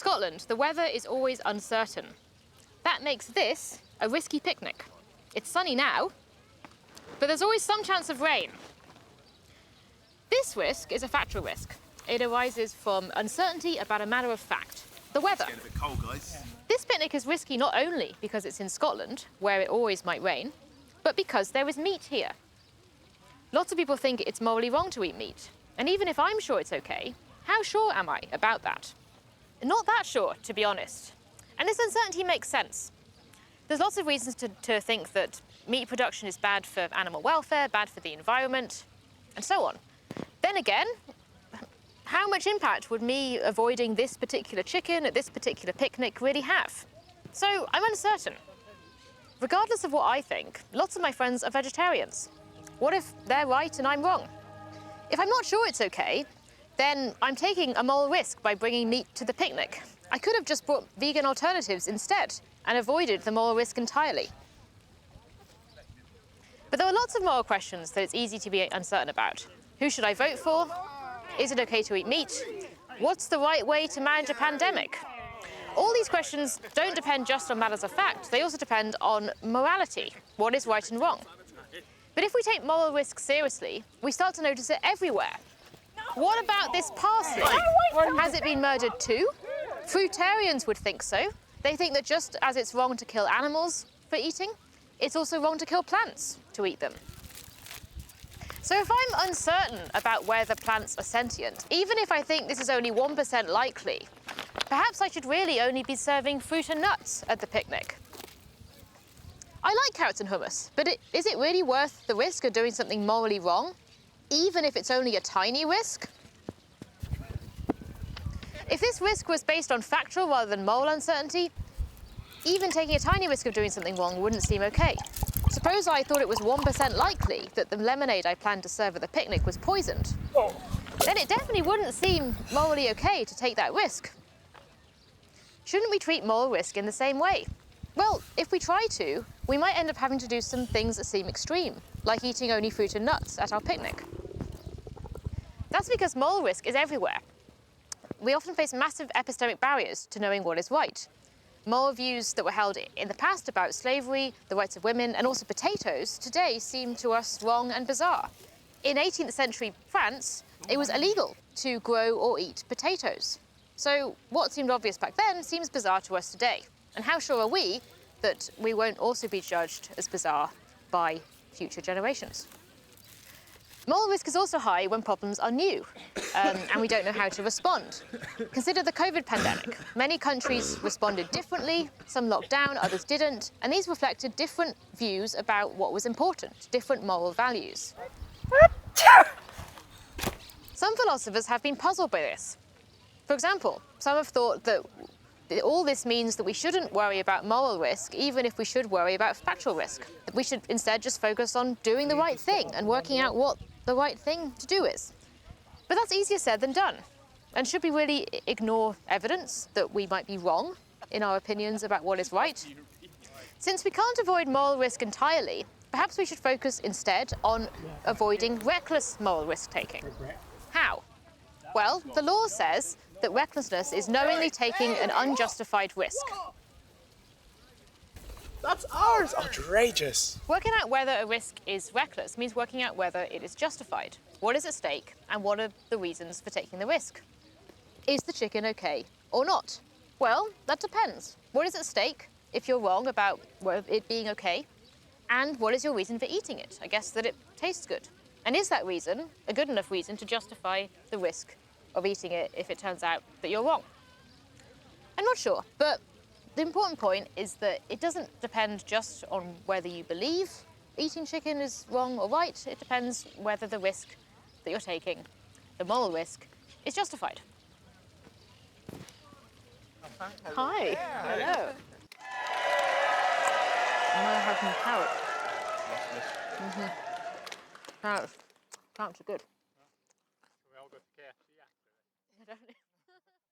Scotland, the weather is always uncertain. That makes this a risky picnic. It's sunny now, but there's always some chance of rain. This risk is a factual risk. It arises from uncertainty about a matter of fact, the weather. It's getting a bit cold, guys. This picnic is risky not only because it's in Scotland, where it always might rain, but because there is meat here. Lots of people think it's morally wrong to eat meat. And even if I'm sure it's okay, how sure am I about that? Not that sure, to be honest. And this uncertainty makes sense. There's lots of reasons to think that meat production is bad for animal welfare, bad for the environment, and so on. Then again, how much impact would me avoiding this particular chicken at this particular picnic really have? So I'm uncertain. Regardless of what I think, lots of my friends are vegetarians. What if they're right and I'm wrong? If I'm not sure it's okay, then I'm taking a moral risk by bringing meat to the picnic. I could have just brought vegan alternatives instead and avoided the moral risk entirely. But there are lots of moral questions that it's easy to be uncertain about. Who should I vote for? Is it okay to eat meat? What's the right way to manage a pandemic? All these questions don't depend just on matters of fact, they also depend on morality, what is right and wrong. But if we take moral risk seriously, we start to notice it everywhere. What about this parsley? Has it been murdered too? Fruitarians would think so. They think that just as it's wrong to kill animals for eating, it's also wrong to kill plants to eat them. So if I'm uncertain about whether plants are sentient, even if I think this is only 1% likely, perhaps I should really only be serving fruit and nuts at the picnic. I like carrots and hummus, but is it really worth the risk of doing something morally wrong, even if it's only a tiny risk? If this risk was based on factual rather than moral uncertainty, even taking a tiny risk of doing something wrong wouldn't seem okay. Suppose I thought it was 1% likely that the lemonade I planned to serve at the picnic was poisoned. Then it definitely wouldn't seem morally okay to take that risk. Shouldn't we treat moral risk in the same way? Well, if we try to, we might end up having to do some things that seem extreme, like eating only fruit and nuts at our picnic. That's because moral risk is everywhere. We often face massive epistemic barriers to knowing what is right. Moral views that were held in the past about slavery, the rights of women, and also potatoes today seem to us wrong and bizarre. In 18th century France, it was illegal to grow or eat potatoes. So what seemed obvious back then seems bizarre to us today. And how sure are we that we won't also be judged as bizarre by future generations? Moral risk is also high when problems are new and we don't know how to respond. Consider the COVID pandemic. Many countries responded differently, some locked down, others didn't, and these reflected different views about what was important, different moral values. Some philosophers have been puzzled by this. For example, some have thought that all this means that we shouldn't worry about moral risk, even if we should worry about factual risk. That we should instead just focus on doing the right thing and working out what the right thing to do is. But that's easier said than done. And should we really ignore evidence that we might be wrong in our opinions about what is right? Since we can't avoid moral risk entirely, perhaps we should focus instead on avoiding reckless moral risk-taking. How? Well, the law says that recklessness is knowingly taking an unjustified risk. That's ours! Outrageous! Working out whether a risk is reckless means working out whether it is justified. What is at stake and what are the reasons for taking the risk? Is the chicken okay or not? Well, that depends. What is at stake if you're wrong about it being okay? And what is your reason for eating it? I guess that it tastes good. And is that reason a good enough reason to justify the risk of eating it if it turns out that you're wrong? I'm not sure, but the important point is that it doesn't depend just on whether you believe eating chicken is wrong or right. It depends whether the risk that you're taking, the moral risk, is justified. Hi. Yeah. Hello. I'm going to have some carrots. Carrots are good. We all got KFC after it. I don't know.